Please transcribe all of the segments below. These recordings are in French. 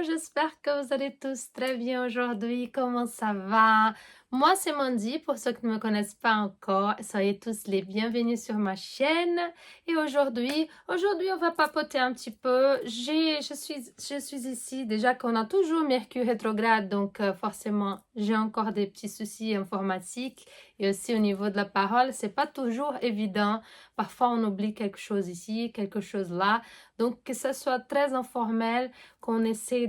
j'espère que vous allez tous très bien aujourd'hui. Comment ça va? Moi, c'est Mandy, pour ceux qui ne me connaissent pas encore. Soyez tous les bienvenus sur ma chaîne. Et aujourd'hui, on va papoter un petit peu. Je suis ici, déjà qu'on a toujours Mercure rétrograde, donc forcément, j'ai encore des petits soucis informatiques. Et aussi au niveau de la parole, c'est pas toujours évident. Parfois, on oublie quelque chose ici, quelque chose là. Donc, que ça soit très informel, qu'on essaie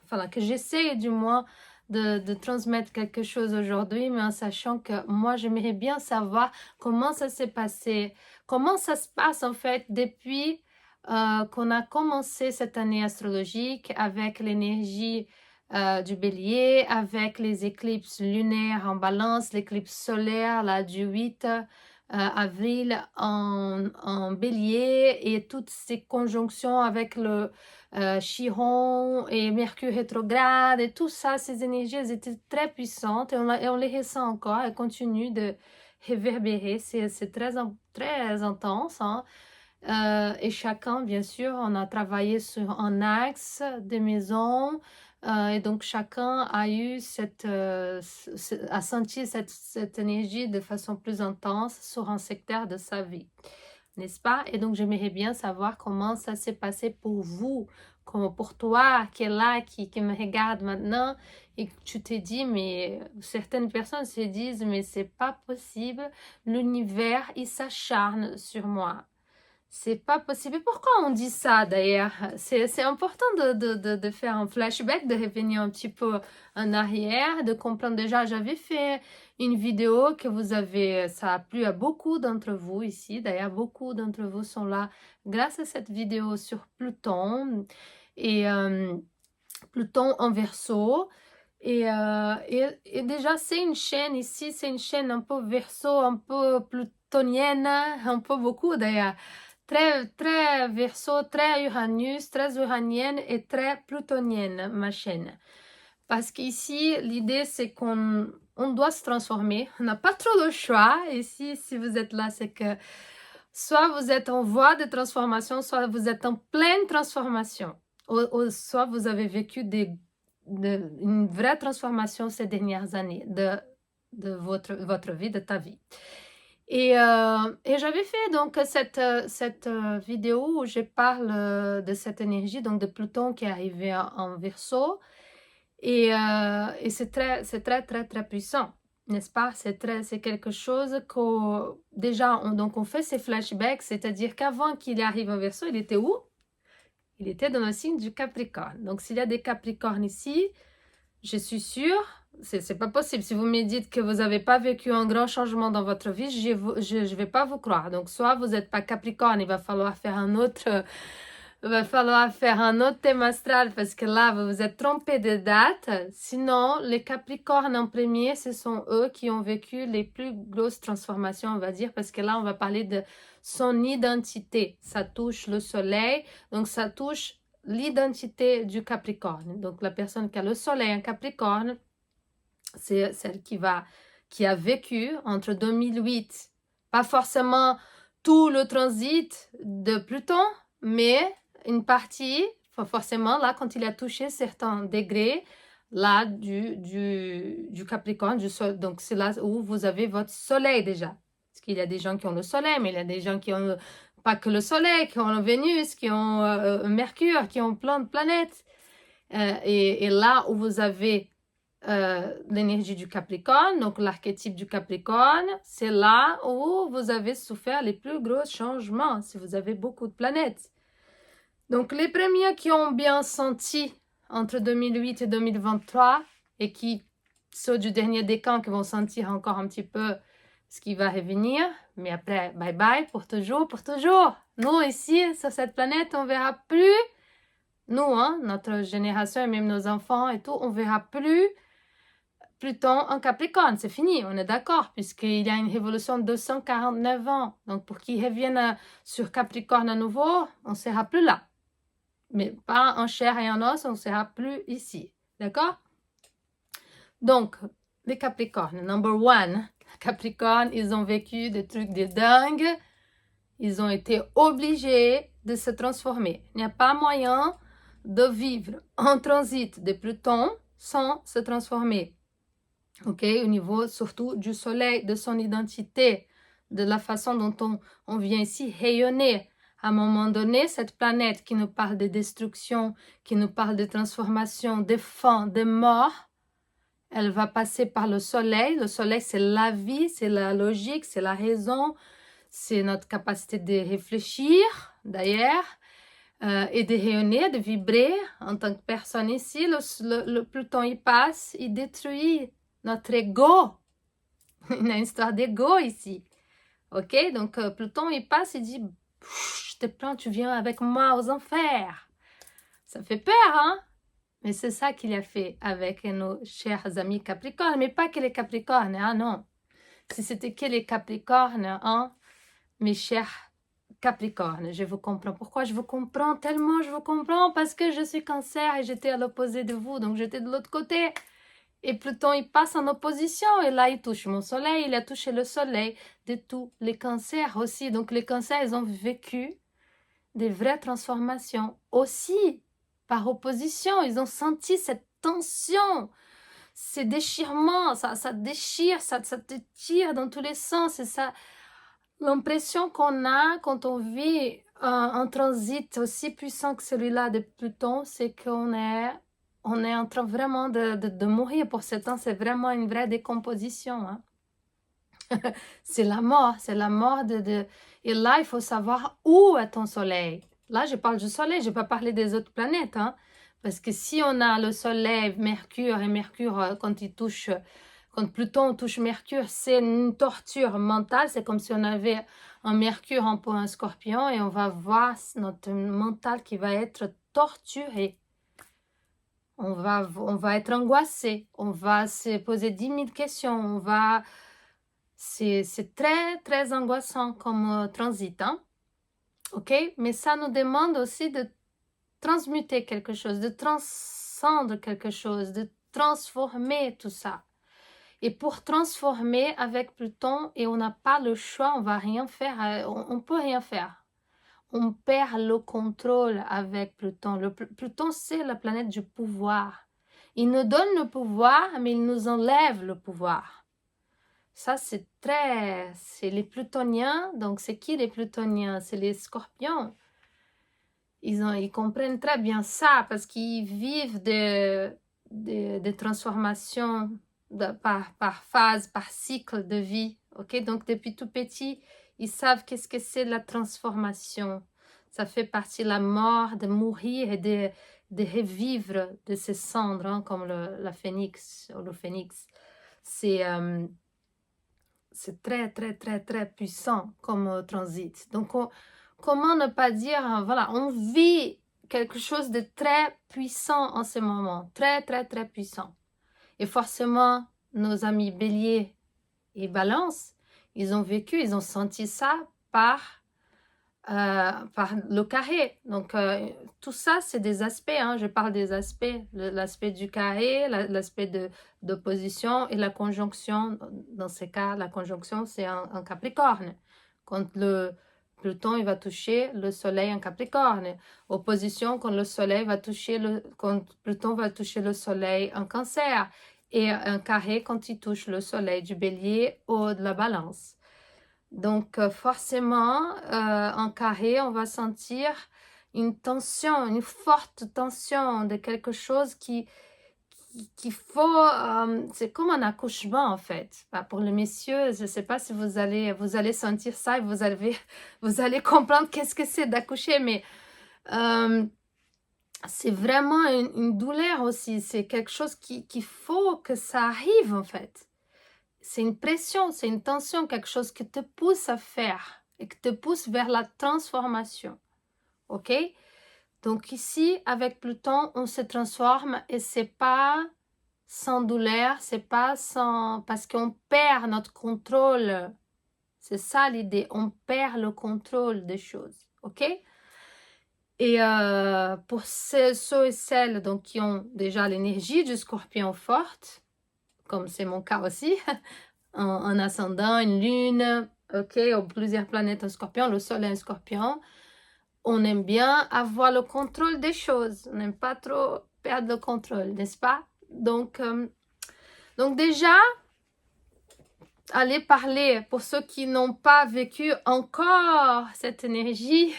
enfin, que j'essaie du moins de transmettre quelque chose aujourd'hui, mais en sachant que moi, j'aimerais bien savoir comment ça s'est passé, comment ça se passe en fait depuis qu'on a commencé cette année astrologique avec l'énergie du bélier, avec les éclipses lunaires en balance, l'éclipse solaire là, du 8 avril en bélier et toutes ces conjonctions avec le Chiron et Mercure rétrograde et tout ça, ces énergies, elles étaient très puissantes et on les ressent encore, elles continuent de réverbérer, c'est très intense, hein. Et chacun, bien sûr, on a travaillé sur un axe de maison, et donc chacun a eu a senti cette énergie de façon plus intense sur un secteur de sa vie, n'est-ce pas? Et donc j'aimerais bien savoir comment ça s'est passé pour vous, comme pour toi qui est là, qui me regarde maintenant, et que tu t'es dit, mais certaines personnes se disent, mais c'est pas possible, l'univers, il s'acharne sur moi. C'est pas possible. Et pourquoi on dit ça d'ailleurs? C'est important de faire un flashback, de revenir un petit peu en arrière, de comprendre déjà. J'avais fait une vidéo que ça a plu à beaucoup d'entre vous ici. D'ailleurs, beaucoup d'entre vous sont là grâce à cette vidéo sur Pluton et Pluton en Verseau. Et déjà, c'est une chaîne ici, c'est une chaîne un peu Verseau, un peu plutonienne, un peu beaucoup d'ailleurs. Très, très Verseau, très Uranus, très uranienne et très plutonienne, ma chaîne. Parce qu'ici, l'idée, c'est qu'on doit se transformer. On n'a pas trop le choix. Ici, si vous êtes là, c'est que soit vous êtes en voie de transformation, soit vous êtes en pleine transformation. Ou soit vous avez vécu une vraie transformation ces dernières années de votre vie, de ta vie. Et j'avais fait donc cette vidéo où je parle de cette énergie, donc de Pluton qui est arrivé en Verseau. Et c'est très puissant, n'est-ce pas? C'est quelque chose que déjà, donc on fait ces flashbacks, c'est-à-dire qu'avant qu'il arrive en Verseau, il était où? Il était dans le signe du Capricorne. Donc s'il y a des Capricornes ici, je suis sûre, c'est pas possible. Si vous me dites que vous n'avez pas vécu un grand changement dans votre vie, je vais pas vous croire. Donc, soit vous n'êtes pas Capricorne, il va falloir faire un autre thème astral parce que là, vous vous êtes trompé de date. Sinon, les Capricornes en premier, ce sont eux qui ont vécu les plus grosses transformations, on va dire, parce que là, on va parler de son identité. Ça touche le soleil, donc ça touche l'identité du Capricorne. Donc, la personne qui a le soleil en Capricorne, c'est celle qui a vécu entre 2008, pas forcément tout le transit de Pluton, mais une partie, forcément, là, quand il a touché certains degrés, là, du Capricorne, donc c'est là où vous avez votre soleil déjà. Parce qu'il y a des gens qui ont le soleil, mais il y a des gens qui ont pas que le soleil, qui ont Vénus, qui ont Mercure, qui ont plein de planètes. Et là où vous avez l'énergie du Capricorne, donc l'archétype du Capricorne, c'est là où vous avez souffert les plus gros changements, si vous avez beaucoup de planètes. Donc les premiers qui ont bien senti entre 2008 et 2023 et qui, ceux du dernier décan, qui vont sentir encore un petit peu ce qui va revenir, mais après, bye bye, pour toujours, pour toujours. Nous, ici, sur cette planète, on verra plus, nous, hein, notre génération et même nos enfants et tout, on verra plus Pluton en Capricorne, c'est fini, on est d'accord, puisqu'il y a une révolution de 249 ans. Donc, pour qu'il revienne sur Capricorne à nouveau, on ne sera plus là. Mais pas en chair et en os, on ne sera plus ici. D'accord? Donc, les Capricornes, number one. Capricorne, ils ont vécu des trucs de dingue. Ils ont été obligés de se transformer. Il n'y a pas moyen de vivre en transit de Pluton sans se transformer. Ok, au niveau surtout du soleil, de son identité, de la façon dont on vient ici rayonner. À un moment donné, cette planète qui nous parle de destruction, qui nous parle de transformation, de fin, de mort, elle va passer par le soleil. Le soleil, c'est la vie, c'est la logique, c'est la raison, c'est notre capacité de réfléchir, d'ailleurs, et de rayonner, de vibrer en tant que personne ici. Le Pluton, il passe, il détruit notre ego. Il y a une histoire d'ego ici. Ok, donc Pluton, il passe, il dit, je te plains, tu viens avec moi aux enfers. Ça fait peur, hein? Mais c'est ça qu'il a fait avec nos chers amis Capricornes. Mais pas que les Capricornes, hein, non. Si c'était que les Capricornes, hein, mes chers Capricornes, je vous comprends. Pourquoi je vous comprends tellement? Je vous comprends parce que je suis Cancer et j'étais à l'opposé de vous, donc j'étais de l'autre côté. Et Pluton, il passe en opposition et là, il touche mon soleil, il a touché le soleil de tous les cancers aussi. Donc les cancers, ils ont vécu des vraies transformations aussi par opposition. Ils ont senti cette tension, ces déchirements, ça déchire, ça te tire dans tous les sens. Et ça, l'impression qu'on a quand on vit un transit aussi puissant que celui-là de Pluton, c'est qu'on est en train vraiment de mourir pour ce temps. C'est vraiment une vraie décomposition. Hein. C'est la mort Et là, il faut savoir où est ton soleil. Là, je parle du soleil, je ne vais pas parler des autres planètes. Hein. Parce que si on a le soleil, Mercure, et Mercure, quand Pluton touche Mercure, c'est une torture mentale. C'est comme si on avait un Mercure en pour un Scorpion et on va voir notre mental qui va être torturé. On va être angoissé. On va se poser 10 000 questions. C'est très, très angoissant comme transit. Hein? Ok? Mais ça nous demande aussi de transmuter quelque chose, de transcendre quelque chose, de transformer tout ça. Et pour transformer avec Pluton, et on n'a pas le choix, on va rien faire, on peut rien faire. On perd le contrôle avec Pluton. Pluton, c'est la planète du pouvoir. Il nous donne le pouvoir, mais il nous enlève le pouvoir. Ça, c'est les plutoniens. Donc, c'est qui les plutoniens? C'est les scorpions. Ils comprennent très bien ça parce qu'ils vivent des transformations par phase, par cycle de vie. Okay? Donc, depuis tout petit, ils savent qu'est-ce que c'est la transformation. Ça fait partie de la mort, de mourir et de revivre de ces cendres, hein, comme le phénix. C'est très, très, très, très puissant comme transit. Donc, comment ne pas dire, voilà, on vit quelque chose de très puissant en ce moment. Très, très, très puissant. Et forcément, nos amis Bélier et Balance, ils ont vécu, ils ont senti ça par le carré. Donc, tout ça, c'est des aspects. Hein. Je parle des aspects. L'aspect du carré, l'aspect d'opposition et la conjonction. Dans ces cas, la conjonction, c'est un Capricorne. Quand le Pluton, il va toucher le Soleil en Capricorne. Opposition, quand le Soleil va toucher quand Pluton va toucher le Soleil en Cancer. Et un carré quand il touche le Soleil du Bélier ou de la Balance. Donc, forcément, en carré, on va sentir une tension, une forte tension de quelque chose qu'il faut... c'est comme un accouchement, en fait. Bah, pour les messieurs, je ne sais pas si vous allez sentir ça et vous allez comprendre qu'est-ce que c'est d'accoucher, mais c'est vraiment une douleur aussi. C'est quelque chose qu'il faut que ça arrive, en fait. C'est une pression, c'est une tension, quelque chose qui te pousse à faire et qui te pousse vers la transformation. Ok? Donc ici, avec Pluton, on se transforme et c'est pas sans douleur, c'est pas sans... parce qu'on perd notre contrôle. C'est ça l'idée, on perd le contrôle des choses. Ok? Et pour ceux et celles donc, qui ont déjà l'énergie du Scorpion forte, comme c'est mon cas aussi, un ascendant, une lune, ok, ou plusieurs planètes en Scorpion, le Soleil en Scorpion. on aime bien avoir le contrôle des choses. On n'aime pas trop perdre le contrôle, n'est-ce pas? Donc déjà, allez parler pour ceux qui n'ont pas vécu encore cette énergie,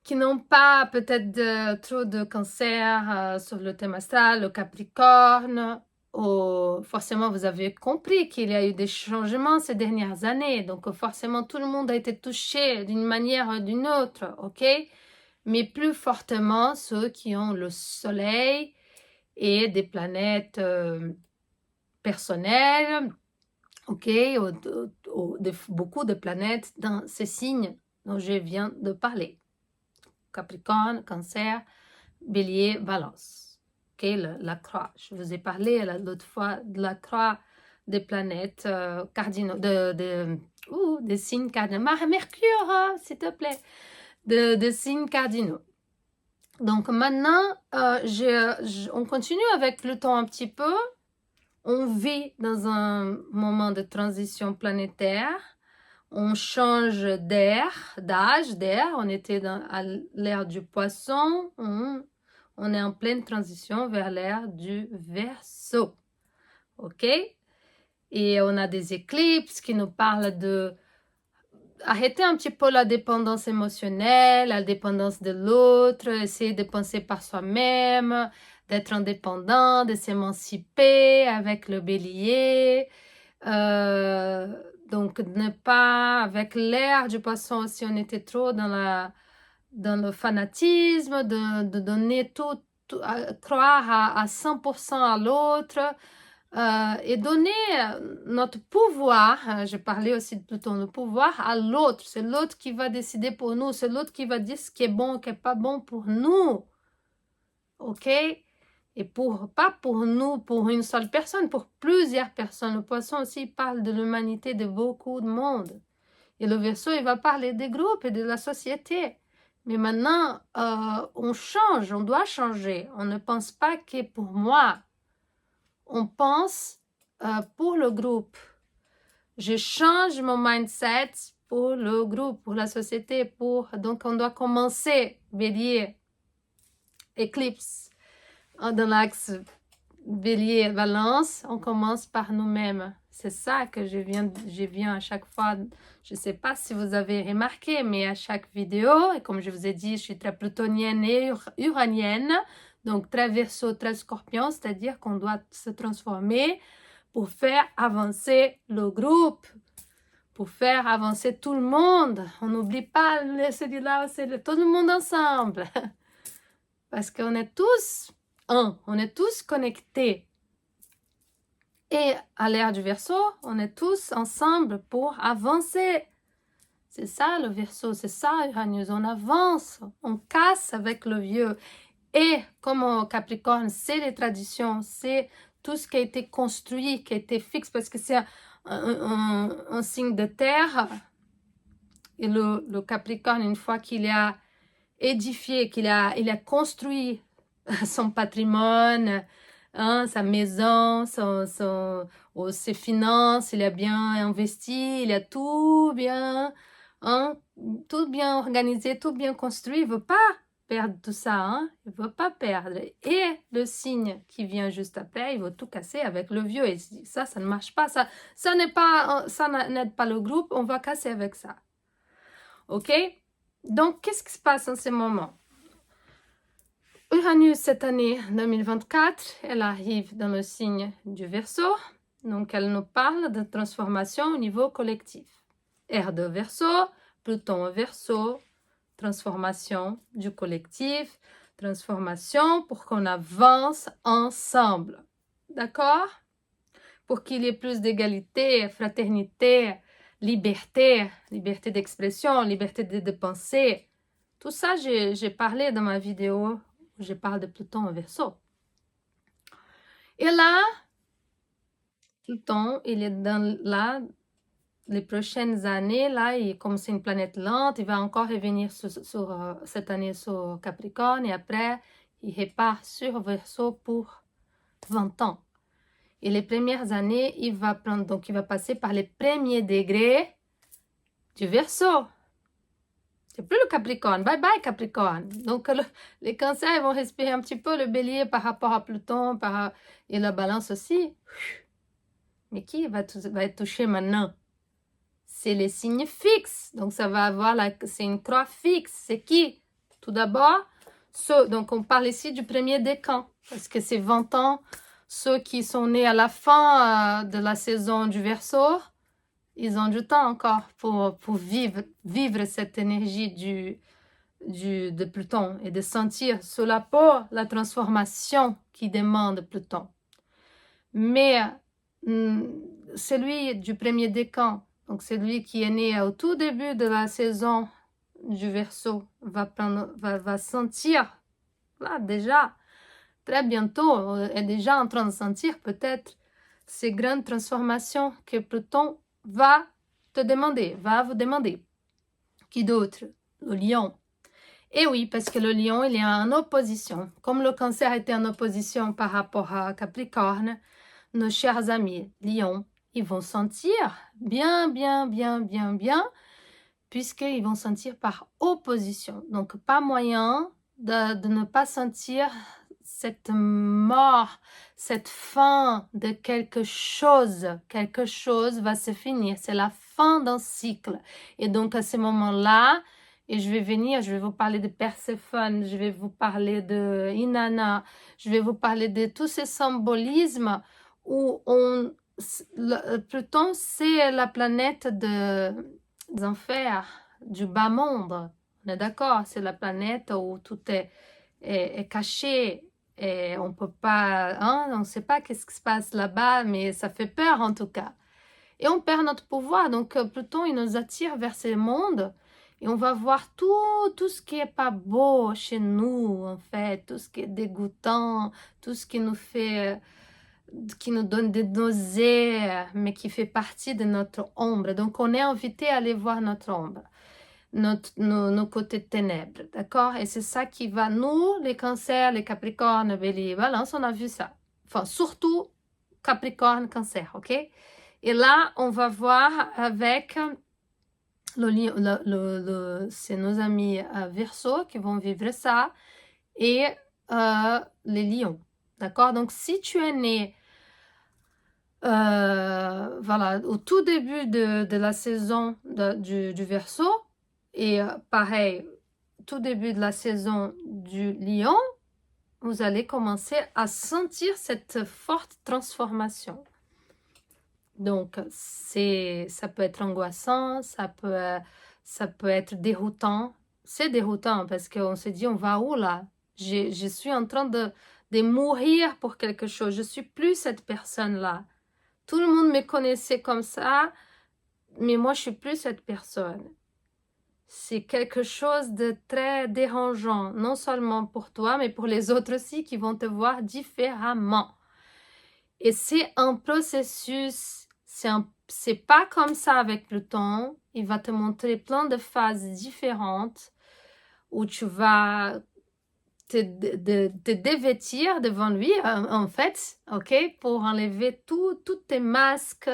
qui n'ont pas peut-être trop de cancer sur le thème astral, le Capricorne. Forcément, vous avez compris qu'il y a eu des changements ces dernières années. Donc, forcément, tout le monde a été touché d'une manière ou d'une autre, ok? Mais plus fortement ceux qui ont le Soleil et des planètes personnelles, ok? Beaucoup de planètes dans ces signes dont je viens de parler. Capricorne, Cancer, Bélier, Balance. Ok, la croix. Je vous ai parlé l'autre fois de la croix des planètes cardinaux, des signes cardinaux. Mercure, hein, s'il te plaît. Des signes cardinaux. Donc maintenant, on continue avec Pluton un petit peu. On vit dans un moment de transition planétaire. On change d'âge, d'air. On était à l'ère du Poisson. On est en pleine transition vers l'ère du Verseau. OK? Et on a des éclipses qui nous parlent de arrêter un petit peu la dépendance émotionnelle, la dépendance de l'autre, essayer de penser par soi-même, d'être indépendant, de s'émanciper avec le Bélier. Donc, ne pas, avec l'ère du Poisson aussi, on était trop dans le fanatisme, de donner tout croire à 100% à l'autre, et donner notre pouvoir, je parlais aussi de Pluton, le pouvoir à l'autre. C'est l'autre qui va décider pour nous, c'est l'autre qui va dire ce qui est bon, ce qui n'est pas bon pour nous. OK? Et pas pour nous, pour une seule personne, pour plusieurs personnes. Le Poisson aussi parle de l'humanité, de beaucoup de monde. Et le Verseau, il va parler des groupes et de la société. Mais maintenant, on change, on doit changer. On ne pense pas que pour moi. On pense pour le groupe. Je change mon mindset pour le groupe, pour la société. Donc, on doit commencer, Bélier, éclipse, dans l'axe Bélier-Balance, on commence par nous-mêmes. C'est ça que je viens à chaque fois. Je ne sais pas si vous avez remarqué, mais à chaque vidéo, et comme je vous ai dit, je suis très plutonienne et uranienne, donc très Verseau, très Scorpion, c'est-à-dire qu'on doit se transformer pour faire avancer le groupe, pour faire avancer tout le monde. On n'oublie pas celui-là, c'est tout le monde ensemble. Parce qu'on est tous on est tous connectés. Et à l'ère du Verseau, on est tous ensemble pour avancer. C'est ça le Verseau, c'est ça Uranus. On avance, on casse avec le vieux. Et comme au Capricorne, c'est les traditions, c'est tout ce qui a été construit, qui a été fixe, parce que c'est un signe de terre. Et le Capricorne, une fois qu'il a édifié, il a construit son patrimoine, hein, sa maison, ses finances, il a bien investi, il a tout bien organisé, tout bien construit. Il ne veut pas perdre tout ça, hein? Il ne veut pas perdre. Et le signe qui vient juste après, il veut tout casser avec le vieux. Et ça ne marche pas. Ça n'aide pas le groupe. On va casser avec ça. OK? Donc, qu'est-ce qui se passe en ce moment? Uranus, cette année 2024, elle arrive dans le signe du Verseau. Donc, elle nous parle de transformation au niveau collectif. Ère de Verseau, Pluton au Verseau, transformation du collectif, transformation pour qu'on avance ensemble. D'accord? Pour qu'il y ait plus d'égalité, fraternité, liberté d'expression, liberté de penser. Tout ça, j'ai parlé dans ma vidéo où je parle de Pluton au Verseau. Et là, Pluton, il est là, les prochaines années, là, comme c'est une planète lente, il va encore revenir cette année sur Capricorne et après, il repart sur Verseau pour 20 ans. Et les premières années, il va passer par les premiers degrés du Verseau. C'est plus le Capricorne. Bye bye Capricorne. Donc les cancers ils vont respirer un petit peu, le bélier par rapport à Pluton et la balance aussi. Mais qui va être touché maintenant? C'est les signes fixes. Donc ça va avoir c'est une croix fixe. C'est qui? Tout d'abord, donc on parle ici du premier décan. Parce que c'est 20 ans. Ceux qui sont nés à la fin de la saison du Verseau, ils ont du temps encore pour vivre cette énergie de Pluton et de sentir sous la peau la transformation qui demande Pluton. Mais celui du premier décan, donc celui qui est né au tout début de la saison du Verseau, va sentir, là déjà, très bientôt, est déjà en train de sentir peut-être ces grandes transformations que Pluton va vous demander. Qui d'autre? Le lion. Et oui, parce que le lion, il est en opposition. Comme le cancer était en opposition par rapport à Capricorne, nos chers amis lions, ils vont sentir bien, puisqu'ils vont sentir par opposition. Donc, pas moyen de ne pas sentir cette mort, cette fin de quelque chose. Quelque chose va se finir. C'est la fin d'un cycle. Et donc, à ce moment-là, et je vais vous parler de Perséphone, je vais vous parler de Inanna, je vais vous parler de tous ces symbolismes où Pluton, c'est la planète des enfers, du bas monde. On est d'accord, c'est la planète où tout est caché et on peut pas, on ne sait pas qu'est-ce qui se passe là-bas, mais ça fait peur en tout cas. Et on perd notre pouvoir, donc Pluton, il nous attire vers ces mondes et on va voir tout ce qui est pas beau chez nous, en fait, tout ce qui est dégoûtant, tout ce qui nous fait, qui nous donne des nausées, mais qui fait partie de notre ombre. Donc, on est invité à aller voir notre ombre, nos côtés ténèbres, d'accord? Et c'est ça qui va, nous, les cancers, les capricornes, bélier, balance, on a vu ça. Enfin, surtout capricorne, cancer, ok? Et là, on va voir avec c'est nos amis Verseau qui vont vivre ça et les lions. D'accord? Donc, si tu es né voilà, au tout début de la saison du Verseau et pareil, tout début de la saison du Lion, vous allez commencer à sentir cette forte transformation. Donc, ça peut être angoissant, ça peut être déroutant. C'est déroutant parce qu'on se dit, on va où là? Je suis en train de mourir pour quelque chose. Je suis plus cette personne-là. Tout le monde me connaissait comme ça, mais moi, je suis plus cette personne. C'est quelque chose de très dérangeant, non seulement pour toi, mais pour les autres aussi qui vont te voir différemment. Et c'est un processus, c'est pas comme ça avec Pluton. Il va te montrer plein de phases différentes où tu vas te dévêtir devant lui, en fait, ok, pour enlever tous tes masques,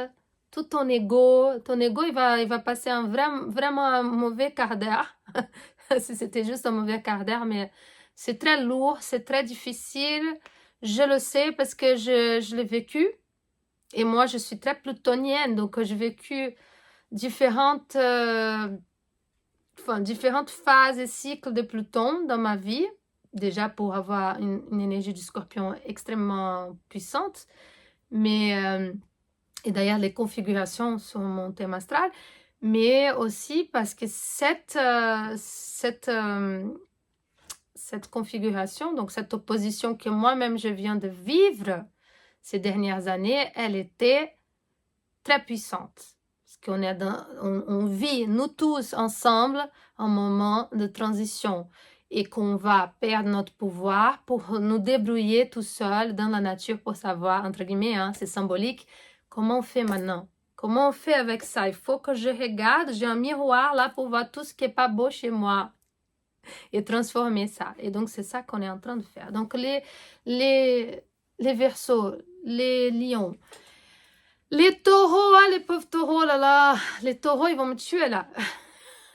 tout ton ego. Ton ego, il va passer vraiment un mauvais quart d'heure. Si c'était juste un mauvais quart d'heure, mais c'est très lourd, c'est très difficile. Je le sais parce que je l'ai vécu. Et moi, je suis très plutonienne, donc j'ai vécu différentes phases et cycles de Pluton dans ma vie. Déjà pour avoir une énergie du Scorpion extrêmement puissante. Mais, et d'ailleurs, les configurations sur mon thème astral. Mais aussi parce que cette configuration, donc cette opposition que moi-même je viens de vivre ces dernières années, elle était très puissante. Parce qu'on on vit, nous tous ensemble, un moment de transition et qu'on va perdre notre pouvoir pour nous débrouiller tout seul dans la nature pour savoir, entre guillemets, c'est symbolique, comment on fait maintenant? Comment on fait avec ça? Il faut que je regarde, j'ai un miroir là pour voir tout ce qui n'est pas beau chez moi et transformer ça. Et donc, c'est ça qu'on est en train de faire. Donc, les Verseaux, les lions, les taureaux, les pauvres taureaux, là, les taureaux, ils vont me tuer là.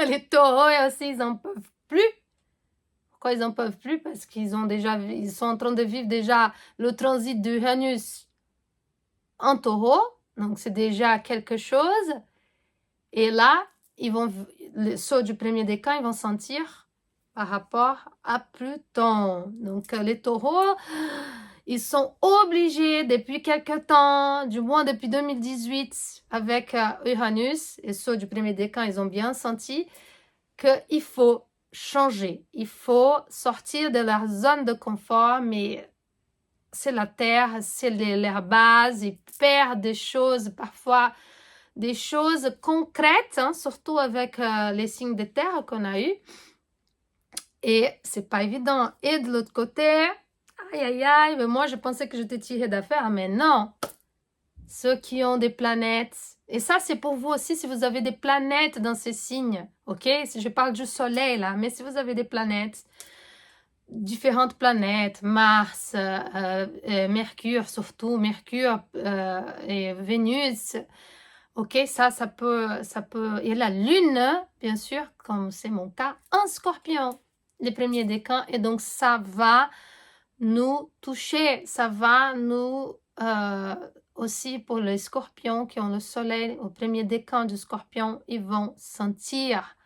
Les taureaux aussi, ils n'en peuvent plus. Pourquoi ils n'en peuvent plus? Parce qu'ils sont en train de vivre déjà le transit d'Uranus en taureau. Donc, c'est déjà quelque chose. Et là, le saut du premier décan, ils vont sentir par rapport à Pluton. Donc, les taureaux, ils sont obligés depuis quelque temps, du moins depuis 2018, avec Uranus et saut du premier décan, ils ont bien senti qu'il faut changer. Il faut sortir de leur zone de confort, mais c'est la terre, c'est leur base, ils perdent des choses parfois, des choses concrètes, hein, surtout avec les signes de terre qu'on a eu. Et c'est pas évident. Et de l'autre côté, aïe aïe aïe, mais moi je pensais que je t'ai tiré d'affaire, mais non. Ceux qui ont des planètes, et ça c'est pour vous aussi si vous avez des planètes dans ces signes, ok? Si je parle du soleil là, mais si vous avez des planètes, différentes planètes, Mars, Mercure surtout, Mercure et Vénus, ok, ça peut, et la Lune, bien sûr, comme c'est mon cas, en Scorpion, les premiers décans, et donc ça va nous toucher, ça va nous, aussi pour les Scorpions qui ont le soleil au premier décan du Scorpion, ils vont sentir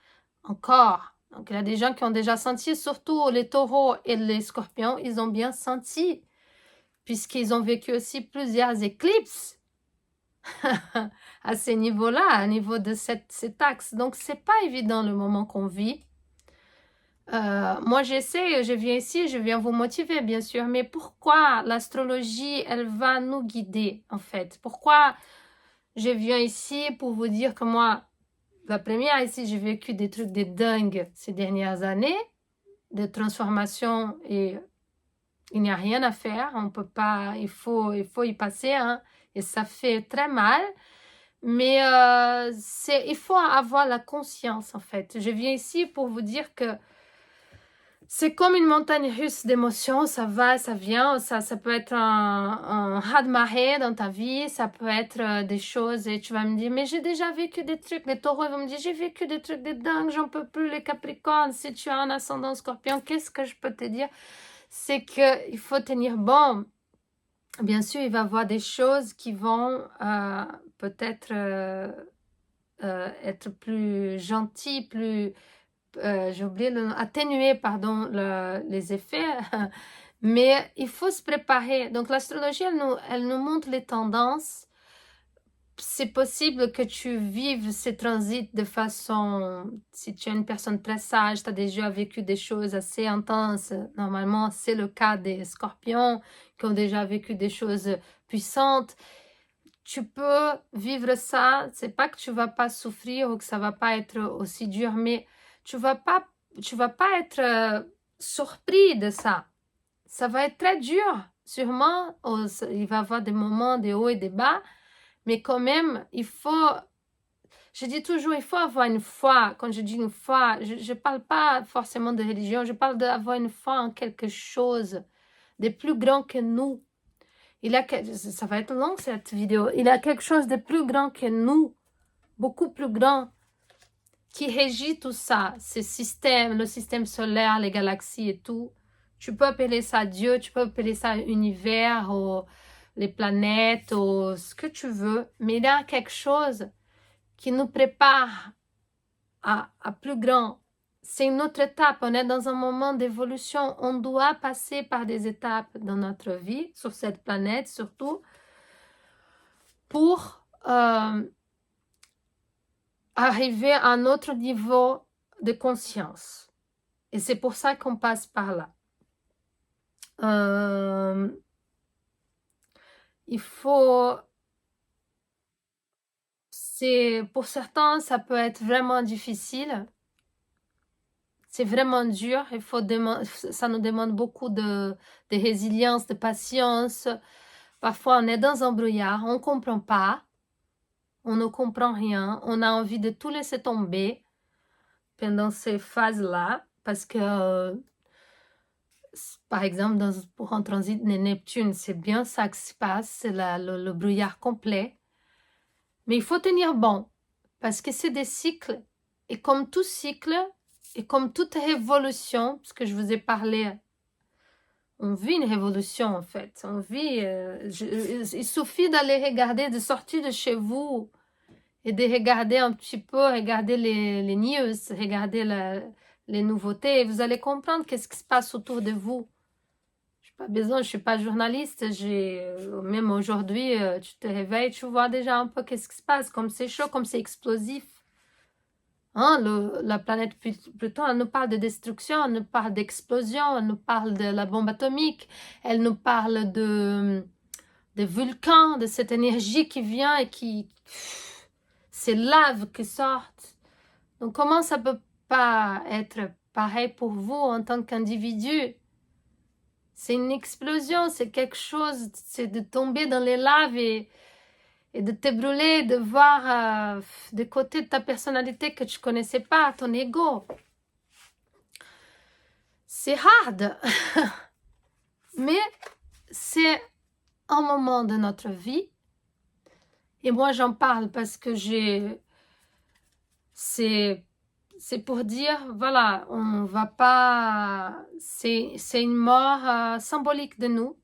encore. Donc, il y a des gens qui ont déjà senti, surtout les taureaux et les scorpions, ils ont bien senti, puisqu'ils ont vécu aussi plusieurs éclipses à ces niveaux-là, à niveau de cet axe. Donc, c'est pas évident le moment qu'on vit. Moi, j'essaie, je viens ici, je viens vous motiver, bien sûr, mais pourquoi l'astrologie, elle va nous guider, en fait? Pourquoi je viens ici pour vous dire que moi, la première ici, j'ai vécu des trucs de dingue ces dernières années, de transformation, et il n'y a rien à faire, on peut pas, il faut y passer, hein, et ça fait très mal, mais il faut avoir la conscience, en fait. Je viens ici pour vous dire que c'est comme une montagne russe d'émotions, ça va, ça vient, ça peut être un raz-de-marée dans ta vie, ça peut être des choses et tu vas me dire, mais j'ai déjà vécu des trucs, les taureaux vont me dire, j'ai vécu des trucs de dingue, j'en peux plus, les capricornes, si tu as un ascendant scorpion, qu'est-ce que je peux te dire? C'est qu'il faut tenir bon. Bien sûr, il va y avoir des choses qui vont peut-être être plus gentilles, plus... j'ai oublié le nom, atténuer, pardon, les effets, mais il faut se préparer. Donc l'astrologie, elle nous montre les tendances. C'est possible que tu vives ces transits de façon, si tu es une personne très sage, tu as déjà vécu des choses assez intenses. Normalement, c'est le cas des scorpions qui ont déjà vécu des choses puissantes. Tu peux vivre ça, c'est pas que tu vas pas souffrir ou que ça va pas être aussi dur, mais tu vas pas être surpris de ça. Ça va être très dur, sûrement. Il va y avoir des moments, des hauts et des bas, mais quand même, je dis toujours, il faut avoir une foi. Quand je dis une foi, je parle pas forcément de religion, je parle d'avoir une foi en quelque chose de plus grand que nous. Ça va être long cette vidéo. Il y a quelque chose de plus grand que nous, beaucoup plus grand, qui régit tout ça, ces systèmes, le système solaire, les galaxies et tout. Tu peux appeler ça Dieu, tu peux appeler ça univers, ou les planètes, ou ce que tu veux, mais il y a quelque chose qui nous prépare à plus grand. C'est une autre étape, on est dans un moment d'évolution, on doit passer par des étapes dans notre vie, sur cette planète surtout, pour arriver à un autre niveau de conscience. Et c'est pour ça qu'on passe par là. Il faut... Pour certains, ça peut être vraiment difficile. C'est vraiment dur. Ça nous demande beaucoup de résilience, de patience. Parfois, on est dans un brouillard, on ne comprend pas. On ne comprend rien. On a envie de tout laisser tomber pendant ces phases-là. Parce que, par exemple, pour un transit de Neptune, c'est bien ça qui se passe. C'est le brouillard complet. Mais il faut tenir bon. Parce que c'est des cycles. Et comme tout cycle, et comme toute révolution, parce que je vous ai parlé, on vit une révolution en fait. On vit, il suffit d'aller regarder, de sortir de chez vous et de regarder un petit peu, regarder les news, regarder les nouveautés, et vous allez comprendre qu'est-ce qui se passe autour de vous. Je n'ai pas besoin, je ne suis pas journaliste, même aujourd'hui, tu te réveilles, tu vois déjà un peu qu'est-ce qui se passe, comme c'est chaud, comme c'est explosif. Hein, la planète Pluton, elle nous parle de destruction, elle nous parle d'explosion, elle nous parle de la bombe atomique, elle nous parle de volcans, de cette énergie qui vient et qui... Ces laves qui sortent. Donc comment ça peut pas être pareil pour vous en tant qu'individu? C'est une explosion, c'est quelque chose, c'est de tomber dans les laves et de te brûler, de voir des côtés de ta personnalité que tu connaissais pas, ton ego. C'est hard, mais c'est un moment de notre vie. Et moi, j'en parle parce que c'est pour dire, voilà, on va pas... C'est une mort symbolique de nous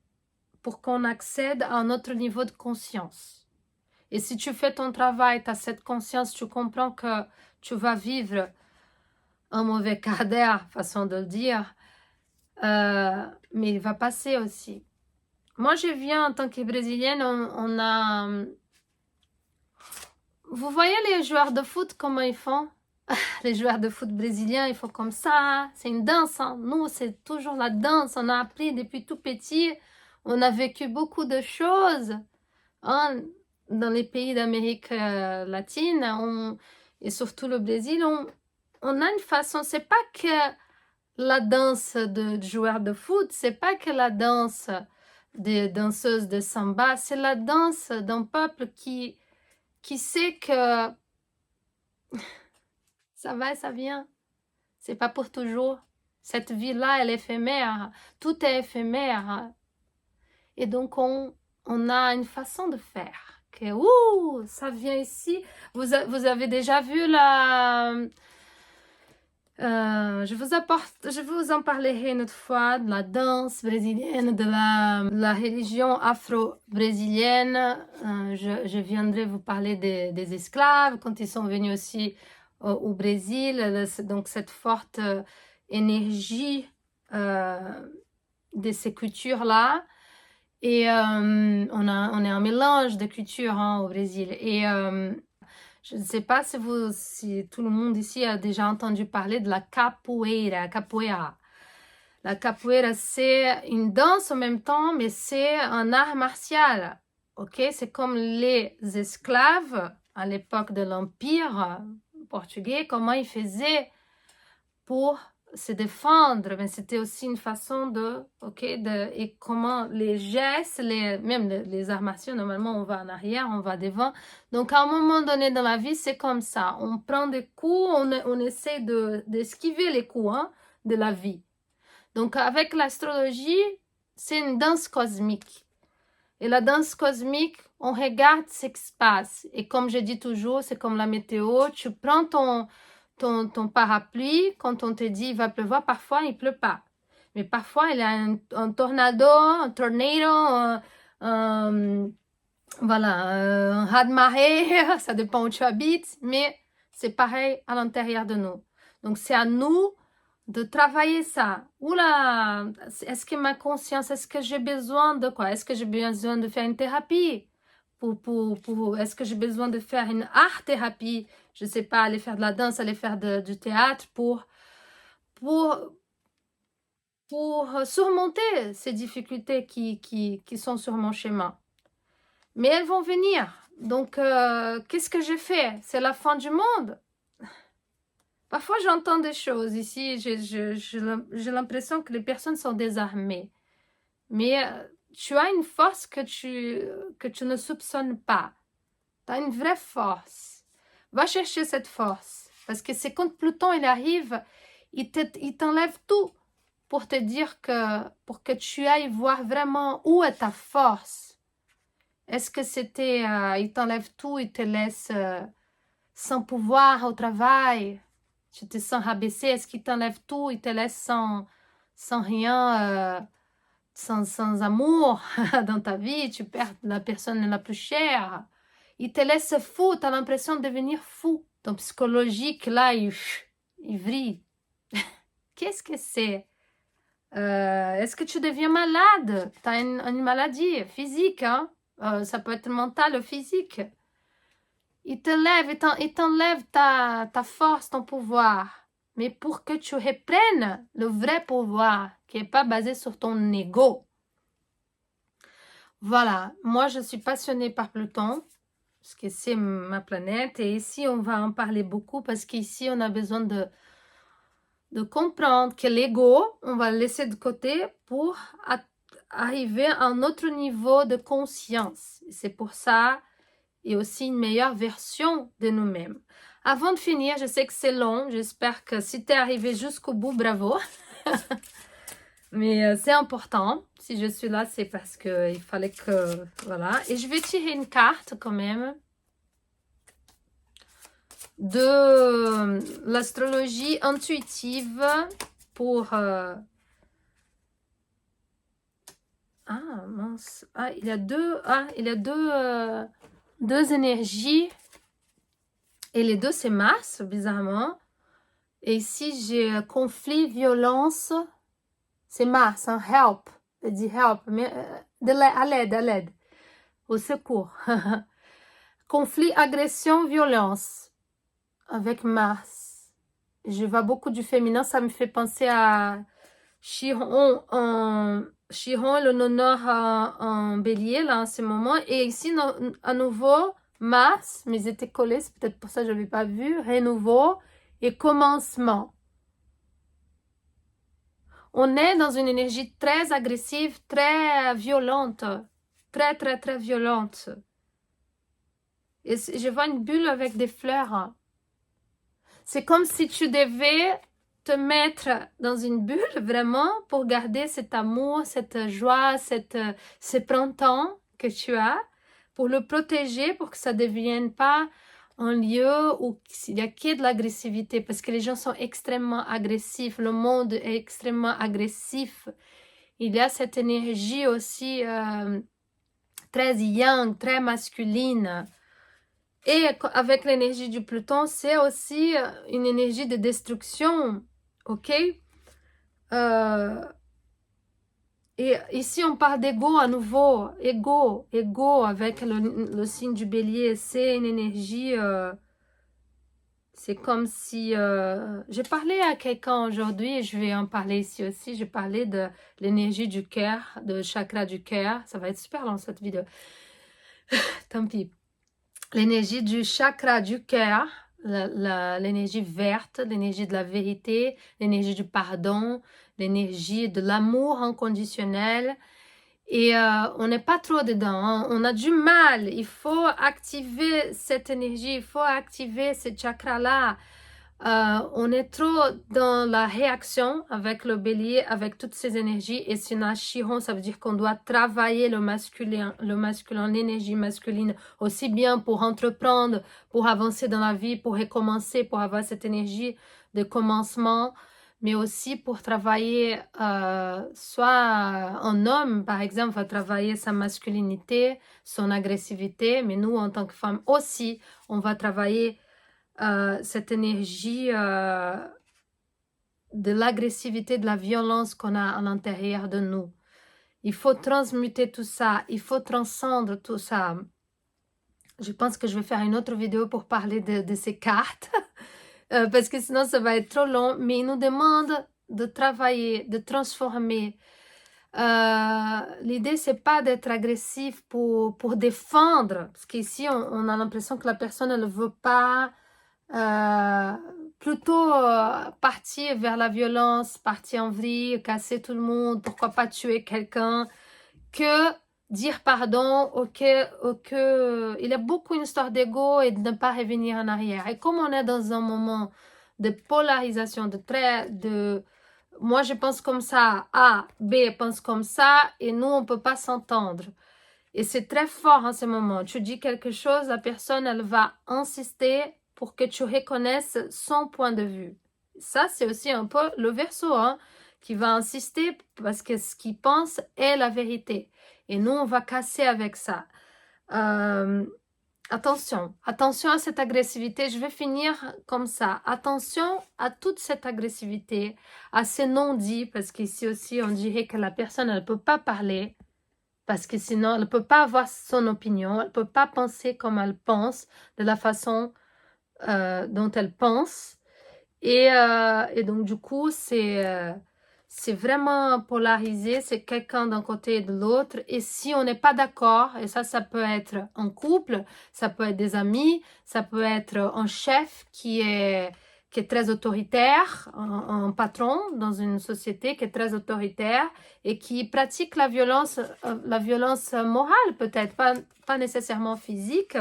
pour qu'on accède à un autre niveau de conscience. Et si tu fais ton travail, tu as cette conscience, tu comprends que tu vas vivre un mauvais quart d'heure, façon de le dire, mais il va passer aussi. Moi, je viens en tant que brésilienne, on a... Vous voyez les joueurs de foot, comment ils font? Les joueurs de foot brésiliens, ils font comme ça. C'est une danse. Hein. Nous, c'est toujours la danse. On a appris depuis tout petit. On a vécu beaucoup de choses hein, dans les pays d'Amérique latine et surtout le Brésil. On a une façon. C'est pas que la danse de joueurs de foot, c'est pas que la danse des danseuses de samba, c'est la danse d'un peuple qui sait que ça va et ça vient. C'est pas pour toujours. Cette vie-là, elle est éphémère. Tout est éphémère. Et donc, on a une façon de faire. Que, ça vient ici. Vous avez déjà vu la... je vous en parlerai une autre fois de la danse brésilienne, de la religion afro-brésilienne. Je viendrai vous parler des esclaves quand ils sont venus aussi au Brésil. Donc cette forte énergie de ces cultures-là. Et on est un mélange de cultures hein, au Brésil. Et je ne sais pas si tout le monde ici a déjà entendu parler de la capoeira. Capoeira. La capoeira, c'est une danse en même temps, mais c'est un art martial. Ok, c'est comme les esclaves à l'époque de l'Empire portugais, comment ils faisaient pour se défendre, mais c'était aussi une façon et comment les gestes, même les arts martiaux, normalement on va en arrière, on va devant. Donc à un moment donné dans la vie, c'est comme ça. On prend des coups, on essaie d'esquiver les coups hein, de la vie. Donc avec l'astrologie, c'est une danse cosmique. Et la danse cosmique, on regarde ce qui se passe. Et comme je dis toujours, c'est comme la météo, tu prends ton parapluie, quand on te dit il va pleuvoir, parfois il pleut pas. Mais parfois il y a un tornado, voilà, un raz-de-marée, ça dépend où tu habites, mais c'est pareil à l'intérieur de nous. Donc c'est à nous de travailler ça. Oula, est-ce que ma conscience, est-ce que j'ai besoin de quoi? Est-ce que j'ai besoin de faire une thérapie? Est-ce que j'ai besoin de faire une art-thérapie? Je ne sais pas, aller faire de la danse, aller faire du théâtre pour surmonter ces difficultés qui sont sur mon chemin. Mais elles vont venir. Donc, qu'est-ce que j'ai fait? C'est la fin du monde. Parfois, j'entends des choses ici. J'ai l'impression que les personnes sont désarmées. Mais tu as une force que tu ne soupçonnes pas. Tu as une vraie force. Va chercher cette force. Parce que c'est quand Pluton il arrive, il t'enlève tout pour te dire pour que tu ailles voir vraiment où est ta force. Est-ce que c'était, il t'enlève tout, il te laisse sans pouvoir au travail? Tu te sens rabaissé, est-ce qu'il t'enlève tout, il te laisse sans rien, sans amour dans ta vie, tu perds la personne la plus chère. Il te laisse fou, tu as l'impression de devenir fou. Ton psychologique, là, il vrille. Qu'est-ce que c'est? Est-ce que tu deviens malade? Tu as une maladie physique, hein? Ça peut être mentale ou physique. Il t'enlève ta force, ton pouvoir. Mais pour que tu reprennes le vrai pouvoir, qui n'est pas basé sur ton ego. Voilà, moi je suis passionnée par Pluton, parce que c'est ma planète. Et ici, on va en parler beaucoup, parce qu'ici, on a besoin de comprendre que l'ego, on va le laisser de côté pour arriver à un autre niveau de conscience. C'est pour ça, et aussi une meilleure version de nous-mêmes. Avant de finir, je sais que c'est long, j'espère que si tu es arrivé jusqu'au bout, bravo. Mais c'est important, si je suis là, c'est parce qu'il fallait que... Voilà, et je vais tirer une carte quand même de l'astrologie intuitive pour... Ah, mince. Ah, il y a deux énergies. Et les deux, c'est Mars, bizarrement. Et ici, j'ai conflit, violence. C'est Mars, hein, help. Je dis help, mais à l'aide. Au secours. Conflit, agression, violence. Avec Mars. Je vois beaucoup du féminin, ça me fait penser à Chiron, Chiron le honneur en bélier, là, en ce moment. Et ici, à nouveau, Mars, mais ils étaient collés, c'est peut-être pour ça que je n'avais pas vu. Renouveau et commencement. On est dans une énergie très agressive, très violente. Très, très, très violente. Et je vois une bulle avec des fleurs. C'est comme si tu devais te mettre dans une bulle vraiment pour garder cet amour, cette joie, ce printemps que tu as, pour le protéger, pour que ça ne devienne pas un lieu où il n'y a que de l'agressivité, parce que les gens sont extrêmement agressifs, le monde est extrêmement agressif. Il y a cette énergie aussi très yang, très masculine. Et avec l'énergie du Pluton, c'est aussi une énergie de destruction, ok? Et ici, on parle d'ego à nouveau, ego avec le signe du bélier, c'est une énergie, c'est comme si, j'ai parlé à quelqu'un aujourd'hui, et je vais en parler ici aussi, j'ai parlé de l'énergie du cœur, de chakra du cœur, ça va être super long cette vidéo, tant pis. L'énergie du chakra du cœur, l'énergie verte, l'énergie de la vérité, l'énergie du pardon, l'énergie de l'amour inconditionnel. Et on n'est pas trop dedans, hein. On a du mal. Il faut activer cette énergie, il faut activer ce chakra-là. On est trop dans la réaction avec le bélier, avec toutes ces énergies. Et si on a Chiron, ça veut dire qu'on doit travailler le masculin, l'énergie masculine, aussi bien pour entreprendre, pour avancer dans la vie, pour recommencer, pour avoir cette énergie de commencement, mais aussi pour travailler, soit un homme, par exemple, va travailler sa masculinité, son agressivité, mais nous, en tant que femmes aussi, on va travailler cette énergie de l'agressivité, de la violence qu'on a à l'intérieur de nous. Il faut transmuter tout ça, il faut transcendre tout ça. Je pense que je vais faire une autre vidéo pour parler de ces cartes, parce que sinon ça va être trop long, mais il nous demande de travailler, de transformer. L'idée, c'est pas d'être agressif pour défendre, parce qu'ici, on a l'impression que la personne, elle ne veut pas plutôt partir vers la violence, partir en vrille, casser tout le monde, pourquoi pas tuer quelqu'un, que dire pardon, il y a beaucoup une histoire d'ego et de ne pas revenir en arrière. Et comme on est dans un moment de polarisation, moi je pense comme ça, A, B pense comme ça, et nous on peut pas s'entendre. Et c'est très fort en ce moment. Tu dis quelque chose, la personne elle va insister pour que tu reconnaisses son point de vue. Ça, c'est aussi un peu le Verseau, hein, qui va insister parce que ce qu'il pense est la vérité. Et nous, on va casser avec ça. Attention à cette agressivité. Je vais finir comme ça. Attention à toute cette agressivité, à ces non-dits, parce qu'ici aussi, on dirait que la personne, elle ne peut pas parler, parce que sinon, elle ne peut pas avoir son opinion, elle ne peut pas penser comme elle pense, de la façon dont elle pense. Et donc, du coup, c'est vraiment polarisé, c'est quelqu'un d'un côté et de l'autre. Et si on n'est pas d'accord, et ça peut être un couple, ça peut être des amis, ça peut être un chef qui est très autoritaire, un patron dans une société qui est très autoritaire et qui pratique la violence morale peut-être, pas nécessairement physique.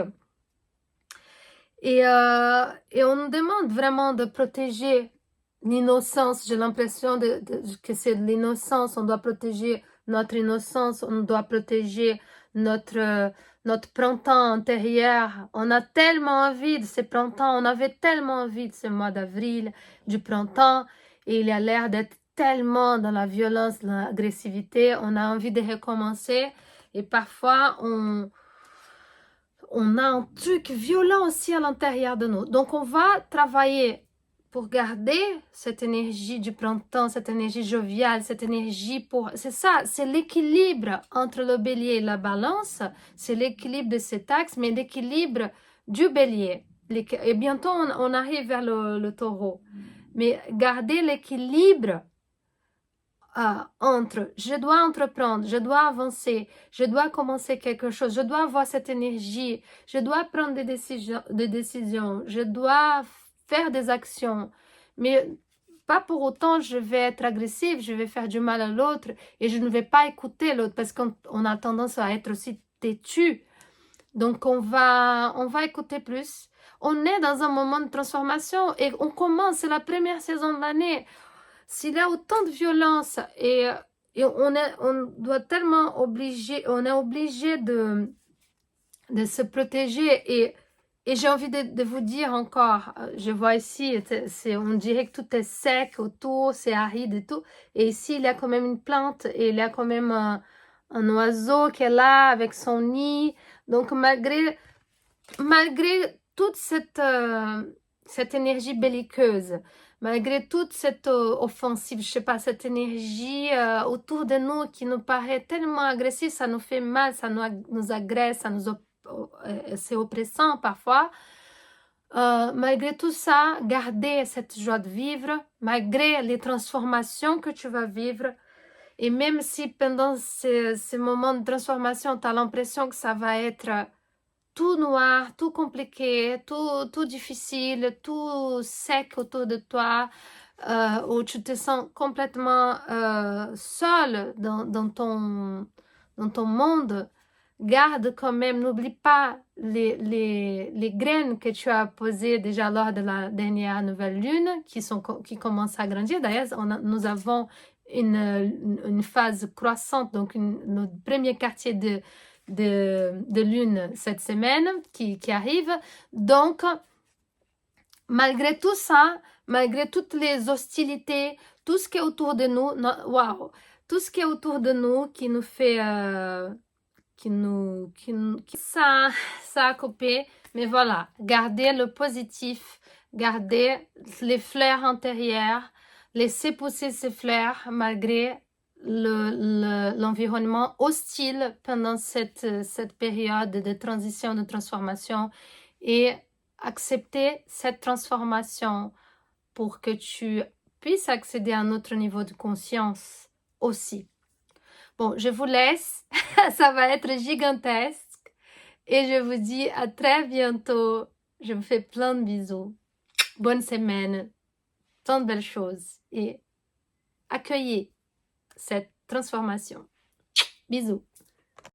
Et on nous demande vraiment de protéger l'innocence. J'ai l'impression que c'est de l'innocence. On doit protéger notre innocence. On doit protéger notre printemps intérieur. On a tellement envie de ce printemps. On avait tellement envie de ce mois d'avril, du printemps. Et il a l'air d'être tellement dans la violence, dans l'agressivité. On a envie de recommencer. Et parfois, on a un truc violent aussi à l'intérieur de nous. Donc, on va travailler pour garder cette énergie du printemps, cette énergie joviale, cette énergie pour... C'est ça, c'est l'équilibre entre le bélier et la balance. C'est l'équilibre de cet axe, mais l'équilibre du bélier. Et bientôt, on arrive vers le taureau. Mais garder l'équilibre entre je dois entreprendre, je dois avancer, je dois commencer quelque chose, je dois avoir cette énergie, je dois prendre des décisions, je dois faire des actions, mais pas pour autant je vais être agressive, je vais faire du mal à l'autre et je ne vais pas écouter l'autre parce qu'on a tendance à être aussi têtu. Donc on va écouter plus. On est dans un moment de transformation et on commence, c'est la première saison de l'année. S'il y a autant de violence et on doit tellement on est obligé de se protéger et j'ai envie de vous dire encore, je vois ici, on dirait que tout est sec autour, c'est aride et tout, et ici il y a quand même une plante et il y a quand même un oiseau qui est là avec son nid, donc malgré toute cette énergie belliqueuse, malgré toute cette offensive, je sais pas, cette énergie autour de nous qui nous paraît tellement agressive, ça nous fait mal, ça nous agresse, c'est oppressant parfois. Malgré tout ça, garder cette joie de vivre, malgré les transformations que tu vas vivre, et même si pendant ces moments de transformation, tu as l'impression que ça va être tout noir, tout compliqué, tout difficile, tout sec autour de toi, où tu te sens complètement seul dans ton monde, garde quand même, n'oublie pas les graines que tu as posées déjà lors de la dernière nouvelle lune, qui commencent à grandir. D'ailleurs, nous avons une phase croissante, donc le premier quartier de lune cette semaine qui arrive. Donc, malgré tout ça, malgré toutes les hostilités, tout ce qui est autour de nous, tout ce qui est autour de nous qui nous fait... ça a coupé, mais voilà, gardez le positif, gardez les fleurs intérieures, laissez pousser ces fleurs malgré l'environnement hostile pendant cette période de transition, de transformation, et accepter cette transformation pour que tu puisses accéder à un autre niveau de conscience aussi. Bon, je vous laisse, ça va être gigantesque et je vous dis à très bientôt. Je vous fais plein de bisous. Bonne semaine, tant de belles choses et accueillez cette transformation. Bisous.